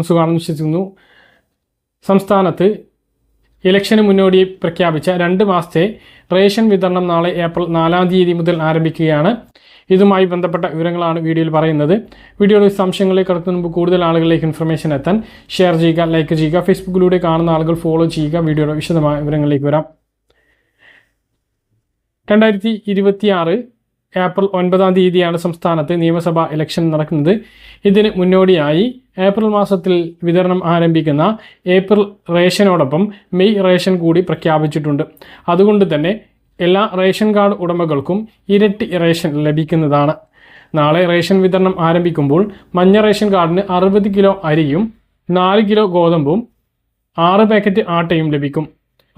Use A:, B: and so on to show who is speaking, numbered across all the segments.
A: സുഖമാണെന്ന് വിശ്വസിക്കുന്നു. സംസ്ഥാനത്ത് ഇലക്ഷന് മുന്നോടി പ്രഖ്യാപിച്ച 2 മാസത്തെ റേഷൻ വിതരണം നാളെ ഏപ്രിൽ 4 മുതൽ ആരംഭിക്കുകയാണ്. ഇതുമായി ബന്ധപ്പെട്ട വിവരങ്ങളാണ് വീഡിയോയിൽ പറയുന്നത്. വീഡിയോയുടെ സംശയങ്ങളിലേക്ക് കടക്കുന്നതിന് മുമ്പ് കൂടുതൽ ആളുകളിലേക്ക് ഇൻഫർമേഷൻ എത്താൻ ഷെയർ ചെയ്യുക, ലൈക്ക് ചെയ്യുക. ഫേസ്ബുക്കിലൂടെ കാണുന്ന ആളുകൾ ഫോളോ ചെയ്യുക. വീഡിയോയുടെ വിശദമായ വിവരങ്ങളിലേക്ക് വരാം. 2026 ഏപ്രിൽ 9 സംസ്ഥാനത്ത് നിയമസഭാ ഇലക്ഷൻ നടക്കുന്നത്. ഇതിന് മുന്നോടിയായി ഏപ്രിൽ മാസത്തിൽ വിതരണം ആരംഭിക്കുന്ന ഏപ്രിൽ റേഷനോടൊപ്പം മെയ് റേഷൻ കൂടി പ്രഖ്യാപിച്ചിട്ടുണ്ട്. അതുകൊണ്ട് തന്നെ എല്ലാ റേഷൻ കാർഡ് ഉടമകൾക്കും ഇരട്ടി റേഷൻ ലഭിക്കുന്നതാണ്. നാളെ റേഷൻ വിതരണം ആരംഭിക്കുമ്പോൾ മഞ്ഞ റേഷൻ കാർഡിന് 60 കിലോ അരിയും 4 കിലോ ഗോതമ്പും 6 പാക്കറ്റ് ആട്ടയും ലഭിക്കും.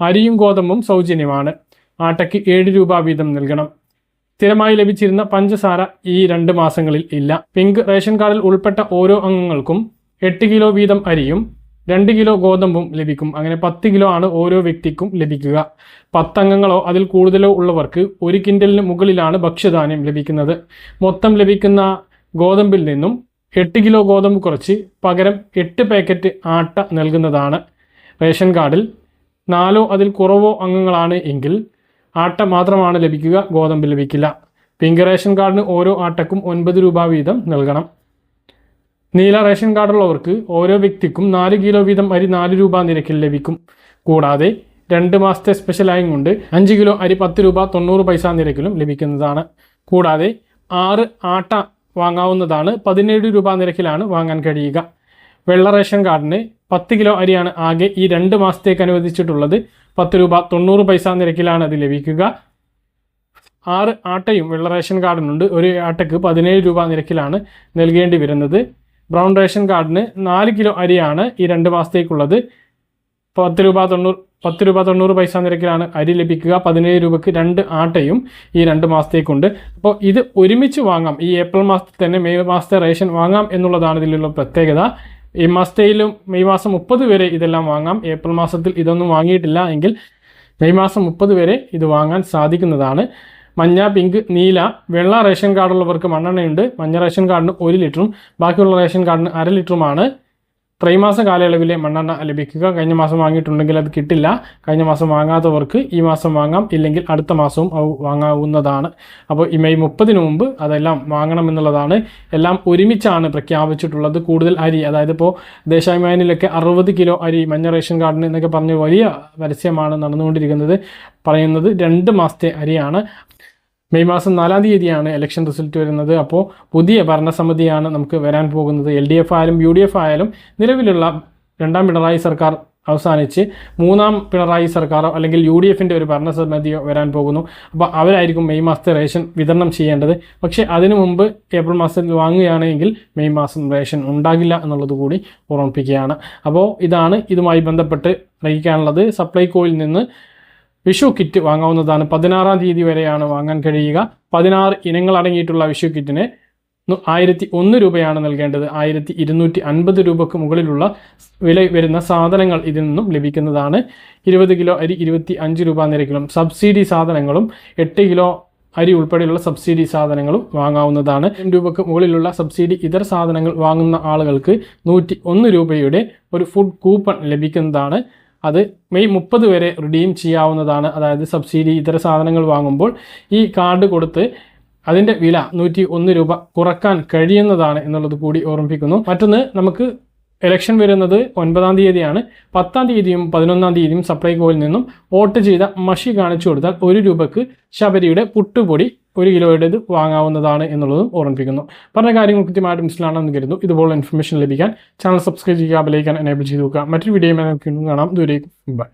A: അരിയും ഗോതമ്പും സൗജന്യമാണ്. ആട്ടയ്ക്ക് 7 രൂപ വീതം നൽകണം. സ്ഥിരമായി ലഭിച്ചിരുന്ന പഞ്ചസാര ഈ 2 മാസങ്ങളിൽ ഇല്ല. പിങ്ക് റേഷൻ കാർഡിൽ ഉൾപ്പെട്ട ഓരോ അംഗങ്ങൾക്കും 8 കിലോ വീതം അരിയും 2 കിലോ ഗോതമ്പും ലഭിക്കും. അങ്ങനെ 10 കിലോ ആണ് ഓരോ വ്യക്തിക്കും ലഭിക്കുക. 10 അംഗങ്ങളോ അതിൽ കൂടുതലോ ഉള്ളവർക്ക് 1 കിൻഡലിന് മുകളിലാണ് ഭക്ഷ്യധാന്യം ലഭിക്കുന്നത്. മൊത്തം ലഭിക്കുന്ന ഗോതമ്പിൽ നിന്നും 8 കിലോ ഗോതമ്പ് കുറച്ച് പകരം 8 പാക്കറ്റ് ആട്ട നൽകുന്നതാണ്. റേഷൻ കാർഡിൽ 4 അതിൽ കുറവോ അംഗങ്ങളാണ് എങ്കിൽ ആട്ട മാത്രമാണ് ലഭിക്കുക, ഗോതമ്പ് ലഭിക്കില്ല. പിങ്ക് റേഷൻ കാർഡിന് ഓരോ ആട്ടക്കും 9 രൂപ വീതം നൽകണം. നീല റേഷൻ കാർഡുള്ളവർക്ക് ഓരോ വ്യക്തിക്കും 4 കിലോ വീതം അരി 4 രൂപ നിരക്കിൽ ലഭിക്കും. കൂടാതെ 2 മാസത്തെ സ്പെഷ്യലായും കൊണ്ട് 5 കിലോ അരി 10 രൂപ 90 പൈസ നിരക്കിലും ലഭിക്കുന്നതാണ്. കൂടാതെ 6 ആട്ട വാങ്ങാവുന്നതാണ്. 17 രൂപ നിരക്കിലാണ് വാങ്ങാൻ കഴിയുക. വെള്ള റേഷൻ കാർഡിന് 10 കിലോ അരിയാണ് ആകെ ഈ 2 മാസത്തേക്ക് അനുവദിച്ചിട്ടുള്ളത്. 10 രൂപ 90 പൈസ നിരക്കിലാണ് അത് ലഭിക്കുക. 6 ആട്ടയും വെള്ള റേഷൻ കാർഡിനുണ്ട്. ഒരു ആട്ടയ്ക്ക് 17 രൂപ നിരക്കിലാണ് നൽകേണ്ടി വരുന്നത്. ബ്രൗൺ റേഷൻ കാർഡിന് 4 കിലോ അരിയാണ് ഈ 2 മാസത്തേക്കുള്ളത്. 10 രൂപ 90 പൈസ നിരക്കിലാണ് അരി ലഭിക്കുക. 17 രൂപയ്ക്ക് 2 ആട്ടയും ഈ 2 മാസത്തേക്കുണ്ട്. അപ്പോൾ ഇത് ഒരുമിച്ച് വാങ്ങാം. ഈ ഏപ്രിൽ മാസത്തിൽ തന്നെ മെയ് മാസത്തെ റേഷൻ വാങ്ങാം എന്നുള്ളതാണ് ഇതിലുള്ള പ്രത്യേകത. ഈ മാസത്തേലും മെയ് മാസം 30 വരെ ഇതെല്ലാം വാങ്ങാം. ഏപ്രിൽ മാസത്തിൽ ഇതൊന്നും വാങ്ങിയിട്ടില്ല എങ്കിൽ മെയ് മാസം 30 വരെ ഇത് വാങ്ങാൻ സാധിക്കുന്നതാണ്. മഞ്ഞ, പിങ്ക്, നീല, വെള്ള റേഷൻ കാർഡുള്ളവർക്ക് മണ്ണെണ്ണയുണ്ട്. മഞ്ഞ റേഷൻ കാർഡിന് 1 ലിറ്ററും ബാക്കിയുള്ള റേഷൻ കാർഡിന് 1/2 ലിറ്ററുമാണ് ത്രൈമാസ കാലയളവിലെ മണ്ണെണ്ണ ലഭിക്കുക. കഴിഞ്ഞ മാസം വാങ്ങിയിട്ടുണ്ടെങ്കിൽ അത് കിട്ടില്ല. കഴിഞ്ഞ മാസം വാങ്ങാത്തവർക്ക് ഈ മാസം വാങ്ങാം, ഇല്ലെങ്കിൽ അടുത്ത മാസവും വാങ്ങാവുന്നതാണ്. അപ്പോൾ ഈ മെയ് 30 മുമ്പ് അതെല്ലാം വാങ്ങണമെന്നുള്ളതാണ്. എല്ലാം ഒരുമിച്ചാണ് പ്രഖ്യാപിച്ചിട്ടുള്ളത്. കൂടുതൽ അരി, അതായത് ഇപ്പോൾ ദേശാഭിമാനിയിലൊക്കെ 60 കിലോ അരി മഞ്ഞ റേഷൻ കാർഡിന് എന്നൊക്കെ പറഞ്ഞ് വലിയ പരസ്യമാണ് നടന്നുകൊണ്ടിരിക്കുന്നത്. പറയുന്നത് 2 മാസത്തെ അരിയാണ്. മെയ് മാസം 4 ഇലക്ഷൻ റിസൾട്ട് വരുന്നത്. അപ്പോൾ പുതിയ ഭരണസമിതിയാണ് നമുക്ക് വരാൻ പോകുന്നത്. LDF ആയാലും UDF ആയാലും നിലവിലുള്ള 2ാം പിണറായി സർക്കാർ അവസാനിച്ച് 3ാം പിണറായി സർക്കാരോ അല്ലെങ്കിൽ UDFൻ്റെ ഒരു ഭരണസമിതിയോ വരാൻ പോകുന്നു. അപ്പോൾ അവരായിരിക്കും മെയ് മാസത്തെ റേഷൻ വിതരണം ചെയ്യേണ്ടത്. പക്ഷേ അതിനു മുമ്പ് ഏപ്രിൽ മാസത്തിൽ വാങ്ങുകയാണെങ്കിൽ മെയ് മാസം റേഷൻ ഉണ്ടാകില്ല എന്നുള്ളത് കൂടി ഓർമ്മിപ്പിക്കുകയാണ്. അപ്പോൾ ഇതാണ് ഇതുമായി ബന്ധപ്പെട്ട് അറിയിക്കാനുള്ളത്. സപ്ലൈകോയിൽ നിന്ന് വിഷു കിറ്റ് വാങ്ങാവുന്നതാണ്. 16 വരെയാണ് വാങ്ങാൻ കഴിയുക. 16 ഇനങ്ങൾ അടങ്ങിയിട്ടുള്ള വിഷു കിറ്റിന് 1001 രൂപയാണ് നൽകേണ്ടത്. 1250 രൂപയ്ക്ക് മുകളിലുള്ള വില വരുന്ന സാധനങ്ങൾ ഇതിൽ നിന്നും ലഭിക്കുന്നതാണ്. 20 കിലോ അരി 25 രൂപ നിരക്കിലും സബ്സിഡി സാധനങ്ങളും 8 കിലോ അരി ഉൾപ്പെടെയുള്ള സബ്സിഡി സാധനങ്ങളും വാങ്ങാവുന്നതാണ്. 1 രൂപയ്ക്ക് മുകളിലുള്ള സബ്സിഡി ഇതര സാധനങ്ങൾ വാങ്ങുന്ന ആളുകൾക്ക് 101 രൂപയുടെ ഒരു ഫുഡ് കൂപ്പൺ ലഭിക്കുന്നതാണ്. അത് മെയ് 30 വരെ റിഡീം ചെയ്യാവുന്നതാണ്. അതായത് സബ്സിഡി ഇതര സാധനങ്ങൾ വാങ്ങുമ്പോൾ ഈ കാർഡ് കൊടുത്ത് അതിൻ്റെ വില 101 രൂപ കുറക്കാൻ കഴിയുന്നതാണ് എന്നുള്ളത് കൂടി ഓർമ്മിപ്പിക്കുന്നു. മറ്റൊന്ന്, നമുക്ക് ഇലക്ഷൻ വരുന്നത് 9 10 11 സപ്ലൈകോയിൽ നിന്നും വോട്ട് ചെയ്ത മഷി കാണിച്ചു കൊടുത്താൽ 1 രൂപയ്ക്ക് ശബരിയുടെ പുട്ടുപൊടി 1 കിലോയുടേത് വാങ്ങാവുന്നതാണ് എന്നുള്ളതും ഓർമ്മിപ്പിക്കുന്നു. പറഞ്ഞ കാര്യങ്ങൾ കൃത്യമായിട്ട് മനസ്സിലാണെന്ന് കരുതുന്നു. ഇതുപോലെ ഇൻഫർമേഷൻ ലഭിക്കാൻ ചാനൽ സബ്സ്ക്രൈബ് ചെയ്യുക, ബെൽ ഐക്കൺ എനേബിൾ ചെയ്ത് നോക്കുക. മറ്റൊരു വീഡിയോയുമായി നമുക്ക് കാണാം. ദൂരേക്കും ബൈ.